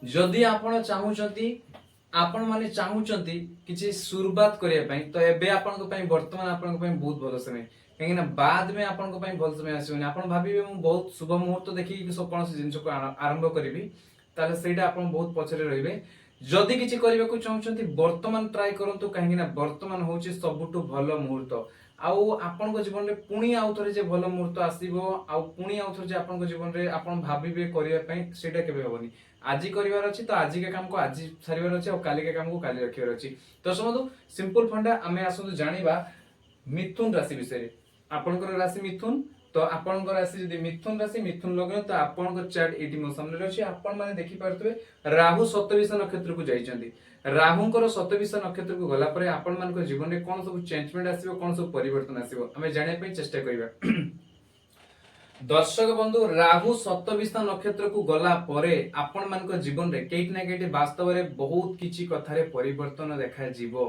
जदि आपण चाहूचंती आपण माने चाहूचंती किछि शुरुआत करिया पई तो एबे आपण को पई वर्तमान आपण को पई बहुत भलो समय कहीं ना बाद में आपण को पई भल समय आसीबनी आपण भाबिबे मु बहुत शुभ मुहूर्त देखि कि सब कोन जिंस को आरंभ करिवि ताले सेटा आपण बहुत पछरे रहिबे जदि किछि करिबा को चाहूचंती वर्तमान ट्राई करंतु कहीं ना वर्तमान होची सबुटु भलो मुहूर्त आउ आपण को जीवन रे पुणी आउ थरे जे भलो मुहूर्त आसीबो आउ पुणी आउ थरे जे आपण को जीवन रे आपण भाबिबे करिया पई सेटा केबे होबनी आज करिवार अछि तो आज के काम को आज सारिवार अछि और काली के काम को काली रखिवार अछि तो समझो सिंपल फंडा आमे आसु जानिबा मिथुन राशि विषय आपनकर राशि मिथुन तो आपनकर राशि यदि मिथुन राशि मिथुन लग्न तो आपनकर चार्ट एटी मो सामने रहछि आपन माने देखि पारतबे राहु 27 नक्षत्र को जाइछन्ती राहुंकर 27 नक्षत्र को गला परे आपन मानकर जीवन रे कोन सब चेंजमेंट आसीबो कोन सब परिवर्तन आसीबो हमें जाने पे चेष्टा करिबा दर्शक बंधु राहु 27 नक्षत्र को गला परे आपण मानक जीवन रे केट ना केट वास्तव रे बहुत किछि कथारे परिवर्तन देखा जीवो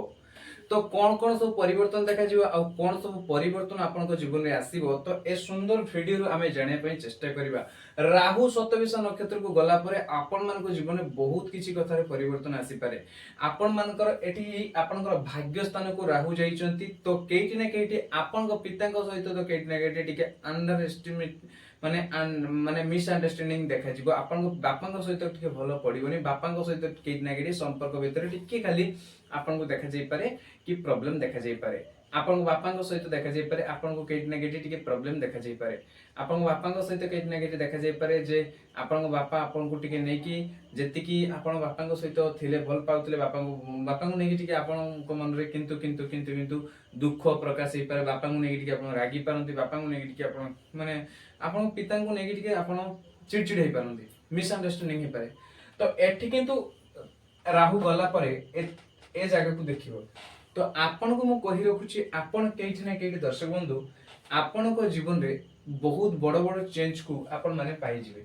तो कौन कौन सब परिवर्तन देखा जीवो आ कौन सब परिवर्तन आपण को जीवन रे आसीबो तो ए सुंदर वीडियो रो हमें जाने पई चेष्टा करिबा राहु 27 नक्षत्र को गला परे आपण मानक जीवन रे बहुत किछि कथारे परिवर्तन आसी पारे आपण मानकर एठी आपनकर भाग्य स्थान को राहु जाइचंती तो केटी ना केटी आपण को पिता को सहित तो केटी ना केटी टिके अंडर एस्टिमेट माने माने मिस अंडरस्टैंडिंग देखा जीवो आपण को बापा को सहित टिके भलो पडिबोनी बापा को सहित केटी ना केटी संपर्क भीतर टिके खाली आपण को देखा जाई पारे कि प्रॉब्लम देखा जाई पारे आपण को बापा को सहित देखा जाई पारे आपण को केटी ना केटी टिके प्रॉब्लम देखा जाई पारे आपण को बापा को सहित केटी ना केटी देखा जाई पारे जे आपण को बापा आपण को टिके नै कि जेति कि आपण बापा को सहित थिले भल पाउतले बापा को नै कि टिके आपण को मन रे किंतु दुख प्रकाश हेई पारे बापा को नै कि टिके आपण रागी पारंती बापा को नै कि टिके आपण माने आपण पिता को नै कि टिके आपण चिड़चिड़ हेई पारंती मिस अंडरस्टैंडिंग हेई पारे तो एठी किंतु राहु गला परे ए जगह को देखिबो तो आपण को मु कहि रखुची आपण केठी ना केठी दर्शक बंधु आपण को जीवन रे बहुत बड़ बड़ चेंज को आपण माने पाई जिवे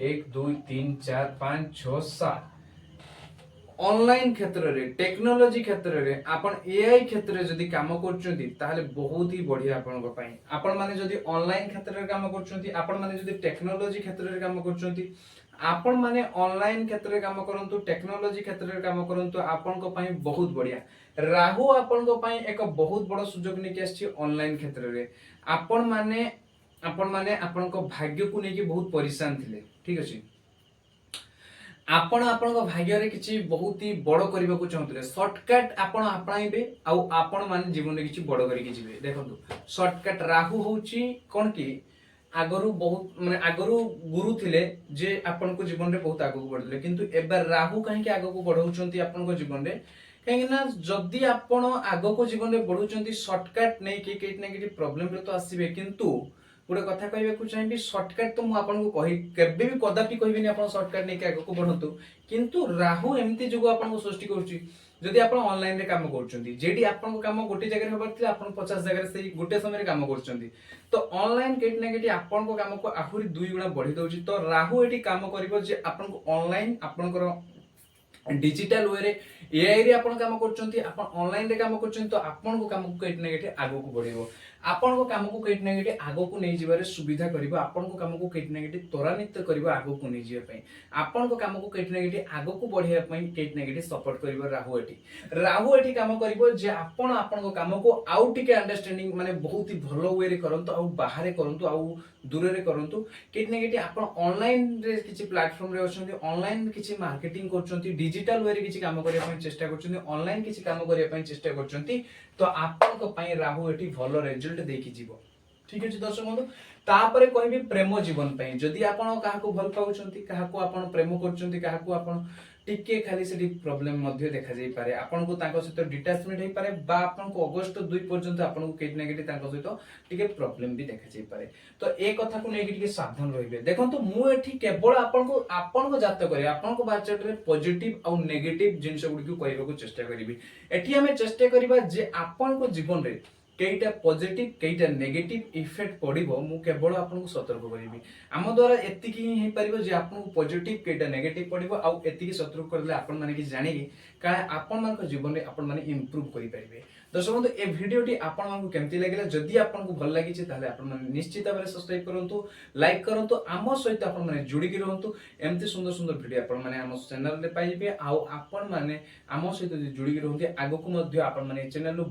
1 2 3 4 5 6 7 ऑनलाइन क्षेत्र रे टेक्नोलॉजी क्षेत्र रे आपण एआई क्षेत्र रे जदी काम करचंती ताहले बहुत ही बढ़िया आपण को पाई आपण माने जदी ऑनलाइन क्षेत्र रे काम करचंती आपण माने जदी टेक्नोलॉजी क्षेत्र रे काम करचंती आपण माने ऑनलाइन क्षेत्र रे काम करंतु टेक्नोलॉजी क्षेत्र रे काम करंतु आपण को पाई बहुत बढ़िया राहु आपण को पाई एक बहुत बड़ सुযোଗ नेके आछि ऑनलाइन क्षेत्र रे आपण माने आपण को भाग्य को नेकी बहुत परेशान थिले ठीक अछि आपण को भाग्य रे किछि बहुत ही बड़ करबा को चाहतले शॉर्टकट आपण अपनाइबे आ आपण माने जीवन रे किछि बड़ करी के जिवे देखंतु शॉर्टकट राहु होउची कोन की आगरु बहुत माने आगरु गुरु थिले जे आपण को जीवन रे बहुत आगु बढ़ले किंतु एबे राहु काहे के आगु को बढ़ौचंती आपण को जीवन रे कहीं ना जदि आपण आगु को जीवन रे बढ़ौचंती शॉर्टकट नै के केट ना केट प्रॉब्लम रे तो आसीबे किंतु गोटे कथा कहबे को चाहिबी शॉर्टकट तो मु आपण को कहि केबे भी कदापि कहबिनी आपण शॉर्टकट नै के आगु को बढ़ंतु किंतु राहु एम्ति जुगो आपण को सृष्टि करछि जदि आपण ऑनलाइन रे काम करचंती जेडी आपण को काम गोटे जगह होबार थिला आपण 50 जगह से गोटे समय रे काम करचंती तो ऑनलाइन केट ना केट आपण को काम को आहुरी 2 गुना बढ़ी दउची तो राहु एटी काम करिवो जे आपण को ऑनलाइन आपण को डिजिटल वे रे एआई रे आपण काम करचंती आपण ऑनलाइन रे काम करचंती तो आपण को काम को केट ना केट आगो को बढ़िबो आपण को काम को केट ना केट आगो को नै जिबारे सुविधा करिवो आपण को काम को केट ना केट त्वरान्वित करिवो आगो को नै जिबा पई आपण को काम को केट ना केट आगो को बढ़िया पई केट ना केट सपोर्ट करिवो राहु एटी काम करिवो जे आपण को काम को आउट के अंडरस्टैंडिंग माने बहुत ही भलो वे रे करंतु आ बाहर करंतु आ दूर रे करंतु केट ना केट आपण ऑनलाइन रे किछि प्लेटफॉर्म रे अछंती ऑनलाइन किछि मार्केटिंग करचंती डिजिटल वे रे किछि काम करिया पई चेष्टा करचंती ऑनलाइन किछि काम करिया पई चेष्टा करचंती तो आपण को पई राहु एटी भलो रिजल्ट देखि जीवो ठीक अछि दर्शक बंधु तापरे कहबी प्रेम जीवन पई जदि आपण काहा को भल पाउचंती काहा को आपण प्रेम करचंती काहा को आपण टिके खाली सेठी प्रॉब्लम मध्ये देखा जाई पारे आपण को तांको सहित डिटैचमेंट हे पारे बा आपण को अगस्त 2 पर्यंत आपण को केट ना केट तांको सहित टिके प्रॉब्लम भी देखा जाई पारे तो ए कथा को नेकी टिके सावधान रहिबे देखंतु मु एठी केवल आपण को जात करे आपण को बाचट रे पॉजिटिव और नेगेटिव जिंस गुडी को कहबा को चेष्टा करिवि एठी हमें चेष्टा करिबा जे आपण को जीवन रे केईटा पॉजिटिव केईटा नेगेटिव इफेक्ट पड़िबो मु केवल आपनको सतर्क करिवि आम द्वारा एतिकी ही हे परिबो जे आपनको पॉजिटिव केईटा नेगेटिव पड़िबो आ एतिकी सतर्क करले आपण माने कि जानिबे काहे आपण मानक जीवन रे आपण माने इंप्रूव करि परिबे। दर्शक बंधु ए वीडियोटी आपण मानकु केमति लागिला जदि आपनको भल लागि छि ताले आपण माने निश्चित भाबरे सब्सक्राइब करंतु लाइक करंतु आम सहित आपण माने जुड़ी कि रहंतु एमति सुंदर सुंदर वीडियो आपण माने आम चैनल रे पाइबे आ आपण माने आम सहित जुड़ी कि रहंतु आगो को मध्य आपण माने चैनल